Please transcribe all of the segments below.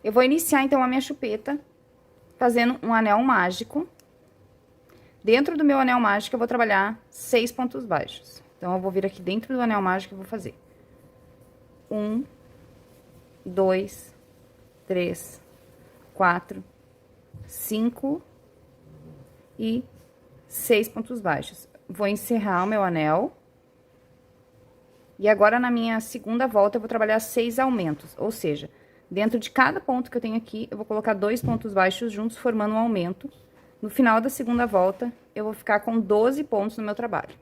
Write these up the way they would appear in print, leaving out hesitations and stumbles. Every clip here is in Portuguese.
Eu vou iniciar, então, a minha chupeta fazendo um anel mágico. Dentro do meu anel mágico, eu vou trabalhar 6 pontos baixos. Então, eu vou vir aqui dentro do anel mágico e vou fazer 1, 2, 3, 4, 5 e 6 pontos baixos. Vou encerrar o meu anel. E agora, na minha segunda volta, eu vou trabalhar 6 aumentos, ou seja, dentro de cada ponto que eu tenho aqui, eu vou colocar 2 pontos baixos juntos, formando um aumento. No final da segunda volta, eu vou ficar com 12 pontos no meu trabalho.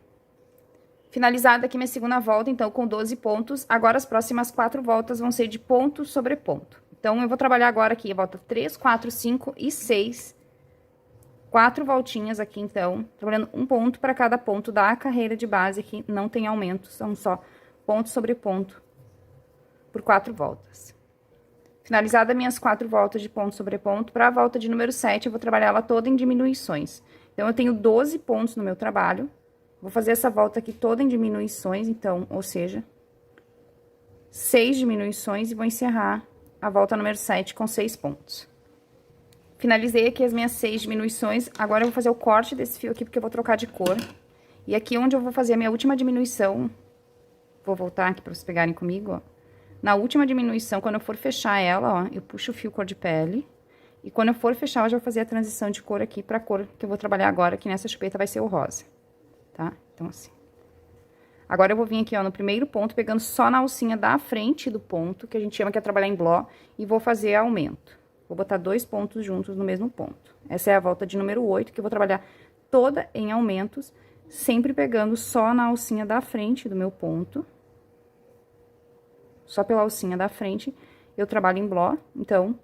Finalizada aqui minha segunda volta, então, com 12 pontos, agora as próximas 4 voltas vão ser de ponto sobre ponto. Então, eu vou trabalhar agora aqui a volta 3, 4, 5 e 6. 4 voltinhas aqui, então, trabalhando um ponto para cada ponto da carreira de base, que não tem aumento, são só ponto sobre ponto por 4 voltas. Finalizada minhas 4 voltas de ponto sobre ponto, para a volta de número 7, eu vou trabalhar ela toda em diminuições. Então, eu tenho 12 pontos no meu trabalho, vou fazer essa volta aqui toda em diminuições, então, ou seja, 6 diminuições e vou encerrar a volta número 7 com 6 pontos. Finalizei aqui as minhas 6 diminuições, agora eu vou fazer o corte desse fio aqui, porque eu vou trocar de cor. E aqui onde eu vou fazer a minha última diminuição, vou voltar aqui para vocês pegarem comigo, ó. Na última diminuição, quando eu for fechar ela, ó, eu puxo o fio cor de pele. E quando eu for fechar, eu já vou fazer a transição de cor aqui pra cor que eu vou trabalhar agora, que nessa chupeta vai ser o rosa, tá? Então, assim. Agora, eu vou vir aqui, ó, no primeiro ponto, pegando só na alcinha da frente do ponto, que a gente chama que é trabalhar em bló, e vou fazer aumento. Vou botar 2 pontos juntos no mesmo ponto. Essa é a volta de número 8, que eu vou trabalhar toda em aumentos, sempre pegando só na alcinha da frente do meu ponto. Só pela alcinha da frente, eu trabalho em bló, então,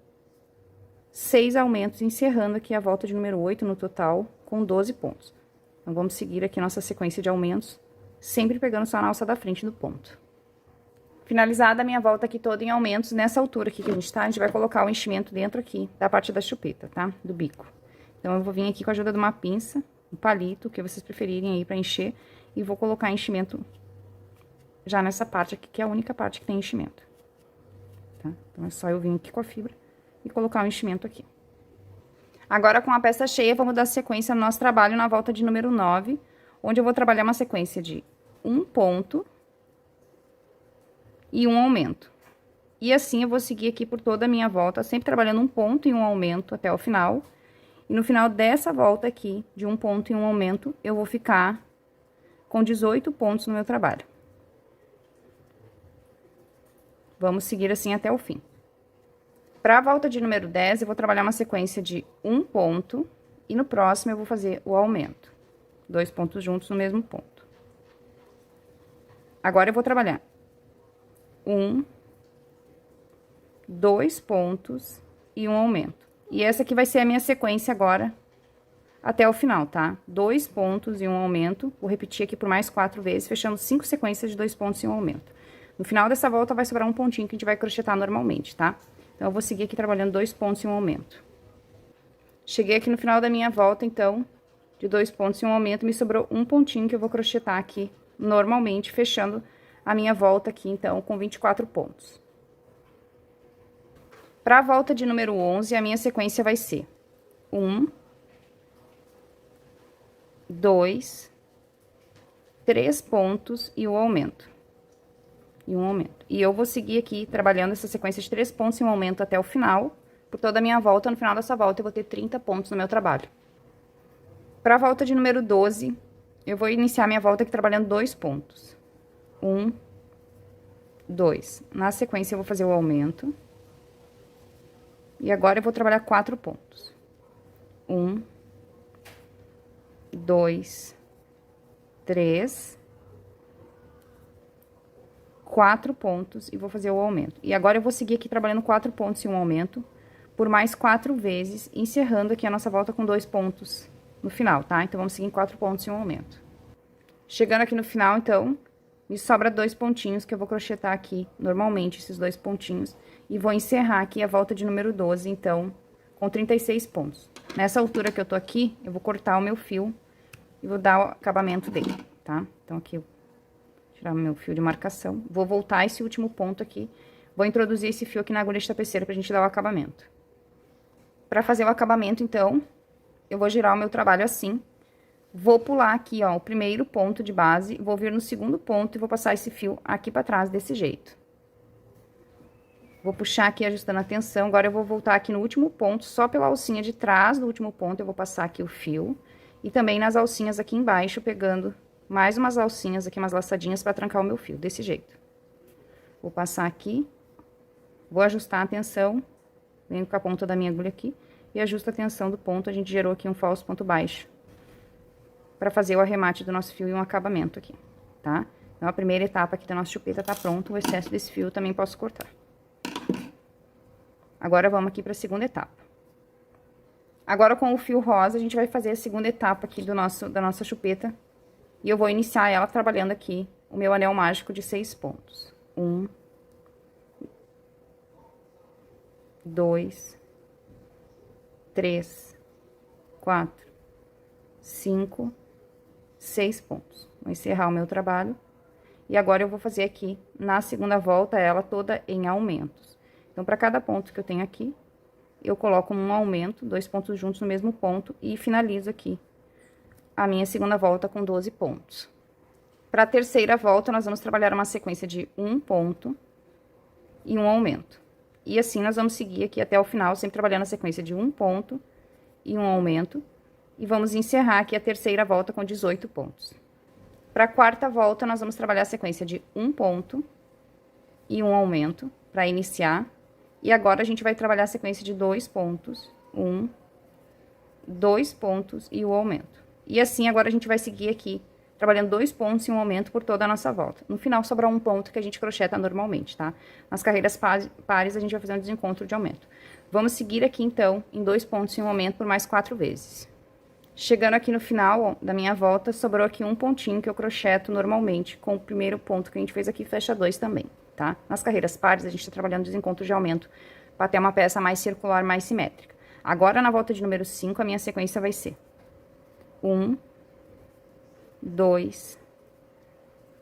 6 aumentos, encerrando aqui a volta de número 8 no total, com 12 pontos. Então, vamos seguir aqui nossa sequência de aumentos, sempre pegando só na alça da frente do ponto. Finalizada a minha volta aqui toda em aumentos, nessa altura aqui que a gente tá, a gente vai colocar o enchimento dentro aqui, da parte da chupeta, tá? Do bico. Então, eu vou vir aqui com a ajuda de uma pinça, um palito, o que vocês preferirem aí pra encher, e vou colocar enchimento já nessa parte aqui, que é a única parte que tem enchimento, tá? Então, é só eu vir aqui com a fibra e colocar o enchimento aqui. Agora, com a peça cheia, vamos dar sequência no nosso trabalho na volta de número 9, onde eu vou trabalhar uma sequência de um ponto e um aumento. E assim, eu vou seguir aqui por toda a minha volta, sempre trabalhando um ponto e um aumento até o final. E no final dessa volta aqui, de um ponto e um aumento, eu vou ficar com 18 pontos no meu trabalho. Vamos seguir assim até o fim. Para a volta de número 10, eu vou trabalhar uma sequência de um ponto, e no próximo eu vou fazer o aumento. 2 pontos juntos no mesmo ponto. Agora, eu vou trabalhar 1, 2 pontos e um aumento. E essa aqui vai ser a minha sequência agora, até o final, tá? 2 pontos e um aumento, vou repetir aqui por mais 4 vezes, fechando 5 sequências de 2 pontos e um aumento. No final dessa volta, vai sobrar um pontinho que a gente vai crochetar normalmente, tá? Então, eu vou seguir aqui trabalhando 2 pontos e um aumento. Cheguei aqui no final da minha volta, então, de 2 pontos e um aumento, me sobrou um pontinho que eu vou crochetar aqui normalmente, fechando a minha volta aqui, então, com 24 pontos. Para a volta de número 11, a minha sequência vai ser 1, 2, 3 pontos e o aumento. E um aumento. E eu vou seguir aqui trabalhando essa sequência de 3 pontos e um aumento até o final. Por toda a minha volta, no final dessa volta, eu vou ter 30 pontos no meu trabalho. Para a volta de número 12, eu vou iniciar minha volta aqui trabalhando 2 pontos. 1, 2. Na sequência, eu vou fazer o aumento. E agora, eu vou trabalhar 4 pontos. 1, 2, 3... 4 pontos e vou fazer o aumento. E agora, eu vou seguir aqui trabalhando 4 pontos e um aumento por mais 4 vezes, encerrando aqui a nossa volta com 2 pontos no final, tá? Então, vamos seguir em 4 pontos e um aumento. Chegando aqui no final, então, me sobra 2 pontinhos que eu vou crochetar aqui, normalmente, esses 2 pontinhos. E vou encerrar aqui a volta de número 12, então, com 36 pontos. Nessa altura que eu tô aqui, eu vou cortar o meu fio e vou dar o acabamento dele, tá? Então, aqui eu tirar meu fio de marcação. Vou voltar esse último ponto aqui, Vou introduzir esse fio aqui na agulha de tapeceira pra gente dar o acabamento. Pra fazer o acabamento, então, eu vou girar o meu trabalho assim. Vou pular aqui, ó, o primeiro ponto de base, vou vir no segundo ponto e vou passar esse fio aqui pra trás desse jeito. Vou puxar aqui, ajustando a tensão. Agora, eu vou voltar aqui no último ponto, só pela alcinha de trás do último ponto, eu vou passar aqui o fio. E também nas alcinhas aqui embaixo, pegando mais umas alcinhas aqui, umas laçadinhas pra trancar o meu fio, desse jeito. Vou passar aqui, vou ajustar a tensão, venho com a ponta da minha agulha aqui, e ajusto a tensão do ponto, a gente gerou aqui um falso ponto baixo, pra fazer o arremate do nosso fio e um acabamento aqui, tá? Então, a primeira etapa aqui da nossa chupeta tá pronta, o excesso desse fio também posso cortar. Agora, vamos aqui pra segunda etapa. Agora, com o fio rosa, a gente vai fazer a segunda etapa aqui da nossa chupeta, e eu vou iniciar ela trabalhando aqui o meu anel mágico de 6 pontos. 1, 2, 3, 4, 5, 6 pontos. Vou encerrar o meu trabalho. E agora, eu vou fazer aqui, na segunda volta, ela toda em aumentos. Então, para cada ponto que eu tenho aqui, eu coloco um aumento, 2 pontos juntos no mesmo ponto, e finalizo aqui a minha segunda volta com 12 pontos. Para a terceira volta, nós vamos trabalhar uma sequência de um ponto e um aumento. E assim, nós vamos seguir aqui até o final, sempre trabalhando a sequência de um ponto e um aumento. E vamos encerrar aqui a terceira volta com 18 pontos. Para a quarta volta, nós vamos trabalhar a sequência de um ponto e um aumento, para iniciar. E agora, a gente vai trabalhar a sequência de 2 pontos, 1, 2 pontos e o aumento. E assim, agora, a gente vai seguir aqui, trabalhando 2 pontos e um aumento por toda a nossa volta. No final, sobra um ponto que a gente crocheta normalmente, tá? Nas carreiras pares, a gente vai fazer um desencontro de aumento. Vamos seguir aqui, então, em 2 pontos e um aumento por mais 4 vezes. Chegando aqui no final, ó, da minha volta, sobrou aqui um pontinho que eu crocheto normalmente com o primeiro ponto que a gente fez aqui, fecha 2 também, tá? Nas carreiras pares, a gente tá trabalhando desencontro de aumento para ter uma peça mais circular, mais simétrica. Agora, na volta de número 5, a minha sequência vai ser 1, 2,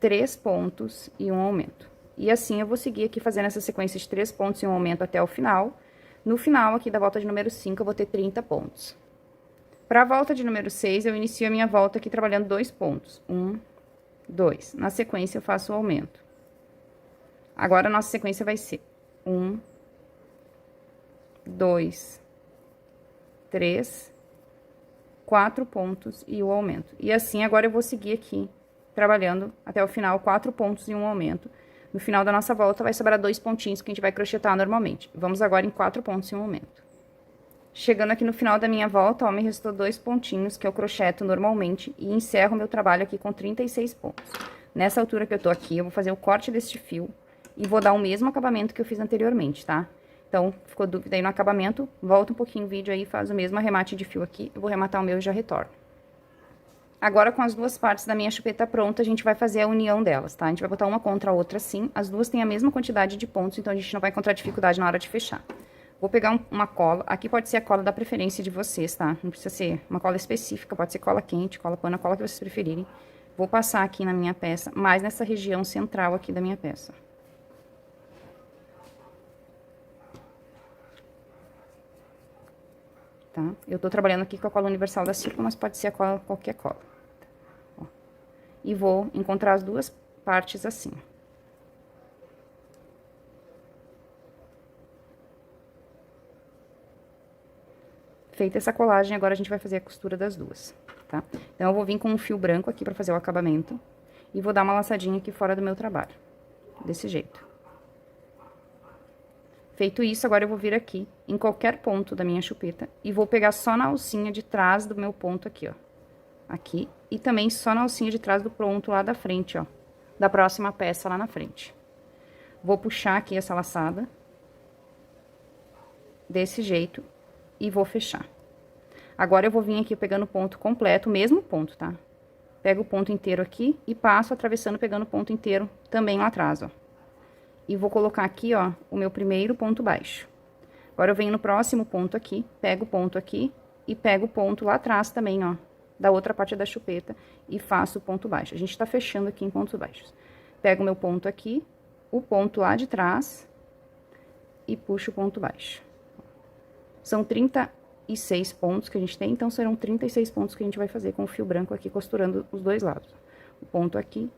3 pontos e um aumento. E assim, eu vou seguir aqui fazendo essa sequência de 3 pontos e um aumento até o final. No final, aqui da volta de número 5, eu vou ter 30 pontos. Para a volta de número 6, eu inicio a minha volta aqui trabalhando 2 pontos. 1, 2. Na sequência, eu faço o aumento. Agora, a nossa sequência vai ser 1, 2, 3, 4 pontos e o aumento. E assim, agora eu vou seguir aqui, trabalhando até o final, 4 pontos e um aumento. No final da nossa volta, vai sobrar 2 pontinhos que a gente vai crochetar normalmente. Vamos agora em 4 pontos e um aumento. Chegando aqui no final da minha volta, ó, me restou 2 pontinhos que eu crocheto normalmente e encerro o meu trabalho aqui com 36 pontos. Nessa altura que eu tô aqui, eu vou fazer o corte deste fio e vou dar o mesmo acabamento que eu fiz anteriormente, tá? Então, ficou dúvida aí no acabamento, volta um pouquinho o vídeo aí, faz o mesmo arremate de fio aqui, eu vou rematar o meu e já retorno. Agora, com as duas partes da minha chupeta pronta, a gente vai fazer a união delas, tá? A gente vai botar uma contra a outra assim, as duas têm a mesma quantidade de pontos, então a gente não vai encontrar dificuldade na hora de fechar. Vou pegar uma cola, aqui pode ser a cola da preferência de vocês, tá? Não precisa ser uma cola específica, pode ser cola quente, cola pano, a cola que vocês preferirem. Vou passar aqui na minha peça, mais nessa região central aqui da minha peça. Tá? Eu tô trabalhando aqui com a cola universal da Círculo, mas pode ser a cola, qualquer cola. Ó. E vou encontrar as duas partes assim. Feita essa colagem, agora a gente vai fazer a costura das duas, tá? Então, eu vou vir com um fio branco aqui pra fazer o acabamento. E vou dar uma laçadinha aqui fora do meu trabalho. Desse jeito. Feito isso, agora eu vou vir aqui, em qualquer ponto da minha chupeta, e vou pegar só na alcinha de trás do meu ponto aqui, ó. Aqui, e também só na alcinha de trás do ponto lá da frente, ó. Da próxima peça lá na frente. Vou puxar aqui essa laçada. Desse jeito, e vou fechar. Agora, eu vou vir aqui pegando o ponto completo, o mesmo ponto, tá? Pego o ponto inteiro aqui e passo atravessando, pegando o ponto inteiro também lá atrás, ó. E vou colocar aqui, ó, o meu primeiro ponto baixo. Agora, eu venho no próximo ponto aqui, pego o ponto aqui e pego o ponto lá atrás também, ó, da outra parte da chupeta e faço o ponto baixo. A gente tá fechando aqui em pontos baixos. Pego o meu ponto aqui, o ponto lá de trás e puxo o ponto baixo. São 36 pontos que a gente tem, então serão 36 pontos que a gente vai fazer com o fio branco aqui, costurando os dois lados. O ponto aqui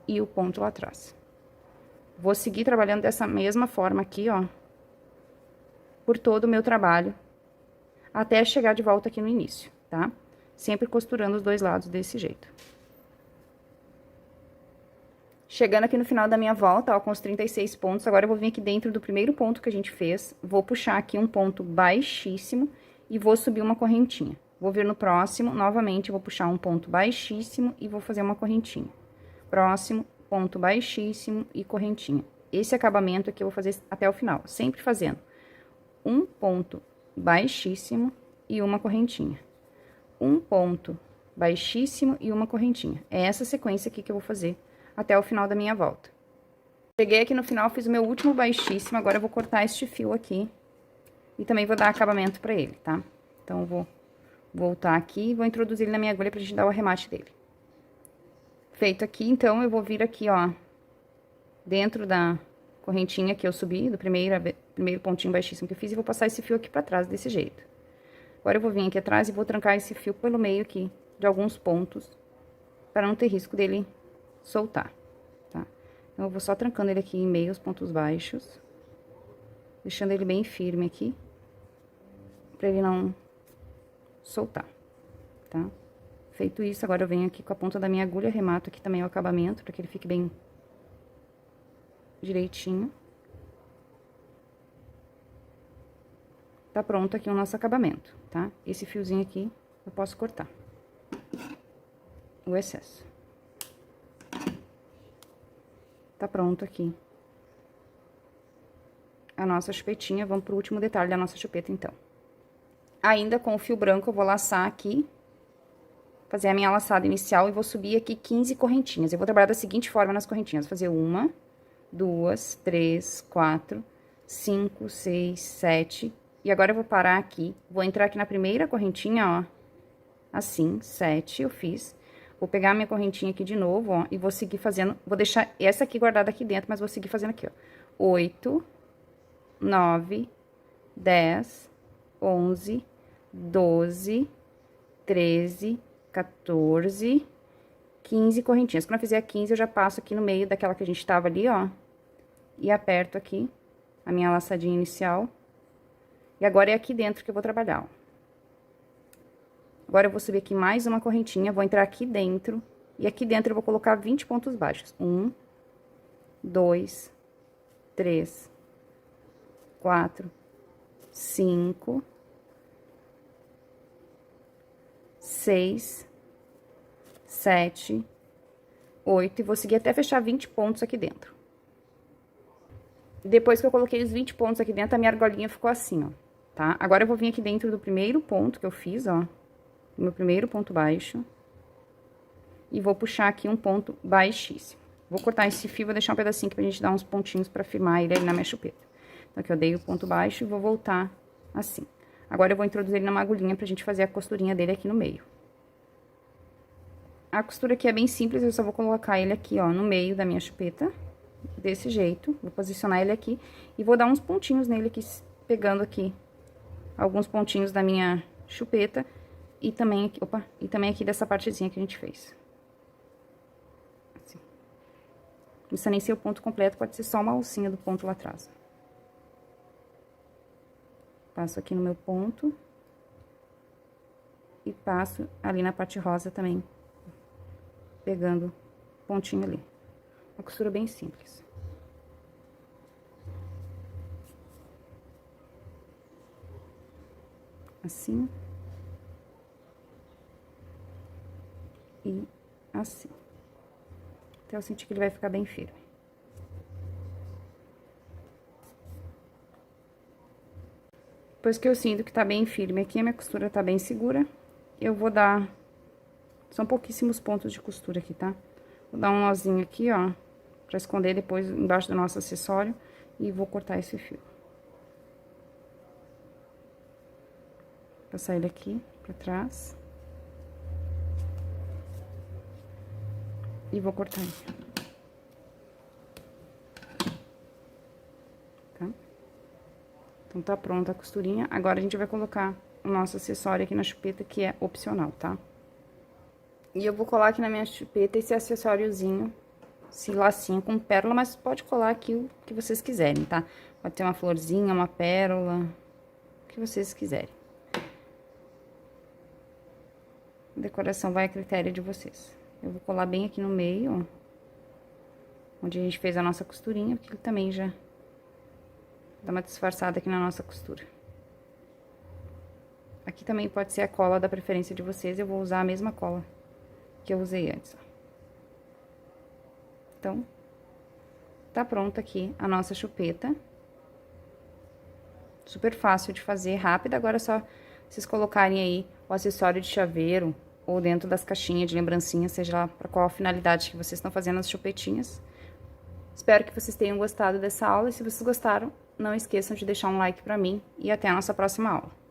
e o ponto lá atrás. Vou seguir trabalhando dessa mesma forma aqui, ó, por todo o meu trabalho, até chegar de volta aqui no início, tá? Sempre costurando os dois lados desse jeito. Chegando aqui no final da minha volta, ó, com os 36 pontos, agora eu vou vir aqui dentro do primeiro ponto que a gente fez, vou puxar aqui um ponto baixíssimo e vou subir uma correntinha. Vou vir no próximo, novamente, vou puxar um ponto baixíssimo e vou fazer uma correntinha. Próximo, ponto baixíssimo e correntinha. Esse acabamento aqui eu vou fazer até o final, sempre fazendo um ponto baixíssimo e uma correntinha. Um ponto baixíssimo e uma correntinha. É essa sequência aqui que eu vou fazer até o final da minha volta. Cheguei aqui no final, fiz o meu último baixíssimo, agora eu vou cortar este fio aqui e também vou dar acabamento pra ele, tá? Então, eu vou voltar aqui e vou introduzir ele na minha agulha pra gente dar o arremate dele. Feito aqui, então, eu vou vir aqui, ó, dentro da correntinha que eu subi, do primeiro pontinho baixíssimo que eu fiz, e vou passar esse fio aqui pra trás, desse jeito. Agora, eu vou vir aqui atrás e vou trancar esse fio pelo meio aqui, de alguns pontos, para não ter risco dele soltar, tá? Então, eu vou só trancando ele aqui em meio aos pontos baixos, deixando ele bem firme aqui, pra ele não soltar, tá? Feito isso, agora eu venho aqui com a ponta da minha agulha, arremato aqui também o acabamento, pra que ele fique bem direitinho. Tá pronto aqui o nosso acabamento, tá? Esse fiozinho aqui eu posso cortar o excesso. Tá pronto aqui a nossa chupetinha. Vamos pro último detalhe da nossa chupeta, então. Ainda com o fio branco, eu vou laçar aqui, fazer a minha laçada inicial e vou subir aqui 15 correntinhas. Eu vou trabalhar da seguinte forma nas correntinhas. Vou fazer 1, 2, 3, 4, 5, 6, 7. E agora eu vou parar aqui, vou entrar aqui na primeira correntinha, ó, assim, 7 eu fiz. Vou pegar a minha correntinha aqui de novo, ó, e vou seguir fazendo, vou deixar essa aqui guardada aqui dentro, mas vou seguir fazendo aqui, ó. 8, 9, 10, 11, 12, 13, 14, 15 correntinhas. Quando eu fizer a 15, eu já passo aqui no meio daquela que a gente tava ali, ó, e aperto aqui a minha laçadinha inicial. E agora é aqui dentro que eu vou trabalhar, ó. Agora, eu vou subir aqui mais uma correntinha, vou entrar aqui dentro, e aqui dentro eu vou colocar 20 pontos baixos. 1, 2, 3, 4, 5, 6, 7, 8, e vou seguir até fechar 20 pontos aqui dentro. Depois que eu coloquei os 20 pontos aqui dentro, a minha argolinha ficou assim, ó, tá? Agora, eu vou vir aqui dentro do primeiro ponto que eu fiz, ó, meu primeiro ponto baixo, e vou puxar aqui um ponto baixíssimo. Vou cortar esse fio, vou deixar um pedacinho aqui pra gente dar uns pontinhos pra firmar ele ali na minha chupeta. Então, aqui eu dei o ponto baixo e vou voltar assim. Agora, eu vou introduzir ele numa agulhinha pra gente fazer a costurinha dele aqui no meio. A costura aqui é bem simples, eu só vou colocar ele aqui, ó, no meio da minha chupeta, desse jeito. Vou posicionar ele aqui e vou dar uns pontinhos nele aqui, pegando aqui alguns pontinhos da minha chupeta. E também aqui, opa, e também aqui dessa partezinha que a gente fez. Assim. Não precisa nem ser o ponto completo, pode ser só uma alcinha do ponto lá atrás. Passo aqui no meu ponto. E passo ali na parte rosa também, pegando pontinho ali. Uma costura bem simples. Assim. E assim. Até eu sentir que ele vai ficar bem firme. Depois que eu sinto que tá bem firme aqui, a minha costura tá bem segura, eu vou dar... São pouquíssimos pontos de costura aqui, tá? Vou dar um nozinho aqui, ó, pra esconder depois embaixo do nosso acessório, e vou cortar esse fio. Passar ele aqui pra trás. E vou cortar ele. Tá? Então, tá pronta a costurinha. Agora, a gente vai colocar o nosso acessório aqui na chupeta, que é opcional, tá? E eu vou colar aqui na minha chupeta esse acessóriozinho, esse lacinho com pérola, mas pode colar aqui o que vocês quiserem, tá? Pode ter uma florzinha, uma pérola, o que vocês quiserem. A decoração vai a critério de vocês. Eu vou colar bem aqui no meio, ó, onde a gente fez a nossa costurinha, porque ele também já dá uma disfarçada aqui na nossa costura. Aqui também pode ser a cola da preferência de vocês, eu vou usar a mesma cola que eu usei antes, ó. Então, tá pronta aqui a nossa chupeta. Super fácil de fazer, rápida. Agora é só vocês colocarem aí o acessório de chaveiro ou dentro das caixinhas de lembrancinha, seja lá para qual finalidade que vocês estão fazendo as chupetinhas. Espero que vocês tenham gostado dessa aula e se vocês gostaram, não esqueçam de deixar um like pra mim e até a nossa próxima aula.